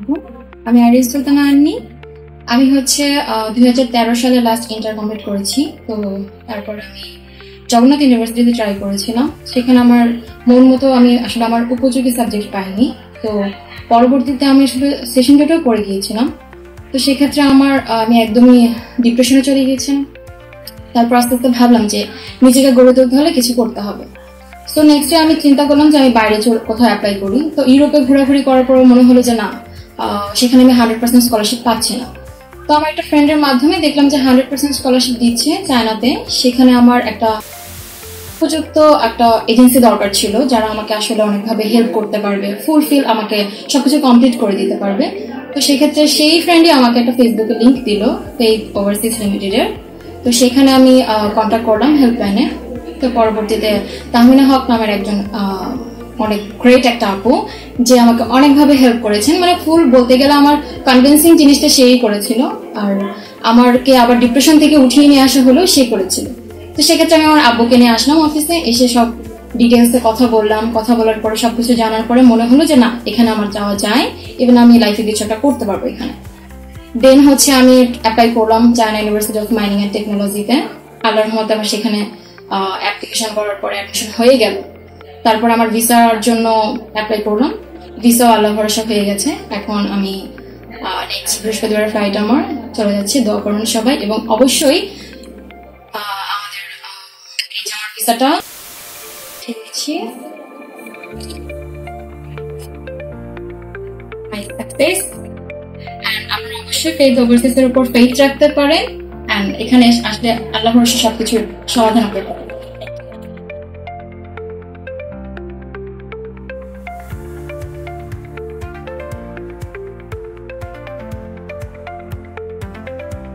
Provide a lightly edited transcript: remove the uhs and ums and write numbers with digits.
আলাইকুম, আমি আরিস সুলতানা আন্নি। আমি হচ্ছে 2013 সালে লাস্ট ইন্টার কমপ্লিট করেছি। তো তারপর আমি জগন্নাথ ইউনিভার্সিটিতে ট্রাই করেছিলাম। সেখানে আমার মন মতো আমি আসলে আমার উপযোগী সাবজেক্ট পাইনি। তো পরবর্তীতে আমি আসলে সেশন জটেও পড়ে গিয়েছিলাম। তো সেক্ষেত্রে আমি একদমই ডিপ্রেশনে চলে গিয়েছিলাম। তারপর আস্তে আস্তে ভাবলাম যে নিজেকে গড়ে তুলতে হলে কিছু করতে হবে। তো নেক্সট আমি চিন্তা করলাম যে আমি বাইরে কোথাও অ্যাপ্লাই করি। তো ইউরোপে ঘোরাঘুরি করার পর মনে হলো যে না, সেখানে আমি 100% স্কলারশিপ পাচ্ছি না। তো আমার একটা ফ্রেন্ডের মাধ্যমে দেখলাম যে 100% স্কলারশিপ দিচ্ছে চায়নাতে। সেখানে আমার একটা উপযুক্ত একটা এজেন্সি দরকার ছিল, যারা আমাকে আসলে অনেকভাবে হেল্প করতে পারবে, ফুলফিল আমাকে সবকিছু কমপ্লিট করে দিতে পারবে। তো সেক্ষেত্রে সেই ফ্রেন্ডই আমাকে একটা ফেসবুকে লিঙ্ক দিল, ফেইথ ওভারসিজ লিমিটেডের। তো সেখানে আমি কন্ট্যাক্ট করলাম হেল্পলাইনে। তো পরবর্তীতে তাহমিনা হক নামের একজন অনেক গ্রেট একটা আপু, যে আমাকে অনেকভাবে হেল্প করেছেন। মানে ফুল বলতে গেলে আমার কনভিন্সিং জিনিসটা সেই করেছিল, আর আমারকে আবার ডিপ্রেশন থেকে উঠিয়ে নিয়ে আসা হলো সে করেছিল। তো সেক্ষেত্রে আমি আমার আব্বুকে নিয়ে আসলাম অফিসে, এসে সব ডিটেলসে কথা বললাম। কথা বলার পরে সবকিছু জানার পরে মনে হলো যে না, এখানে আমার যাওয়া যায়, এবং আমি লাইফে কিছু একটা করতে পারবো এখানে। দেন হচ্ছে আমি অ্যাপ্লাই করলাম China university of mining and টেকনোলজিতে। আল্লাহর রহমতে আমার সেখানে অ্যাপ্লিকেশন করার পরে অ্যাডমিশন হয়ে গেল। তারপর আমার ভিসার জন্য অ্যাপ্লাই করলাম, ভিসাও আল্লাহ ভরসা হয়ে গেছে। এখন আমি নেক্সট বৃহস্পতিবার ফ্লাইট আমার চলে যাচ্ছি। দোয়া করুন সবাই, এবং অবশ্যই আমাদের এই যে আমার ভিসাটা ঠিক আছে, আপনারা অবশ্যই ফেইথ ওভারসিজের উপর ফেইথ রাখতে পারেন, এন্ড এখানে আসলে আল্লাহ ভরসা সবকিছুর সমাধান করতে পারেন।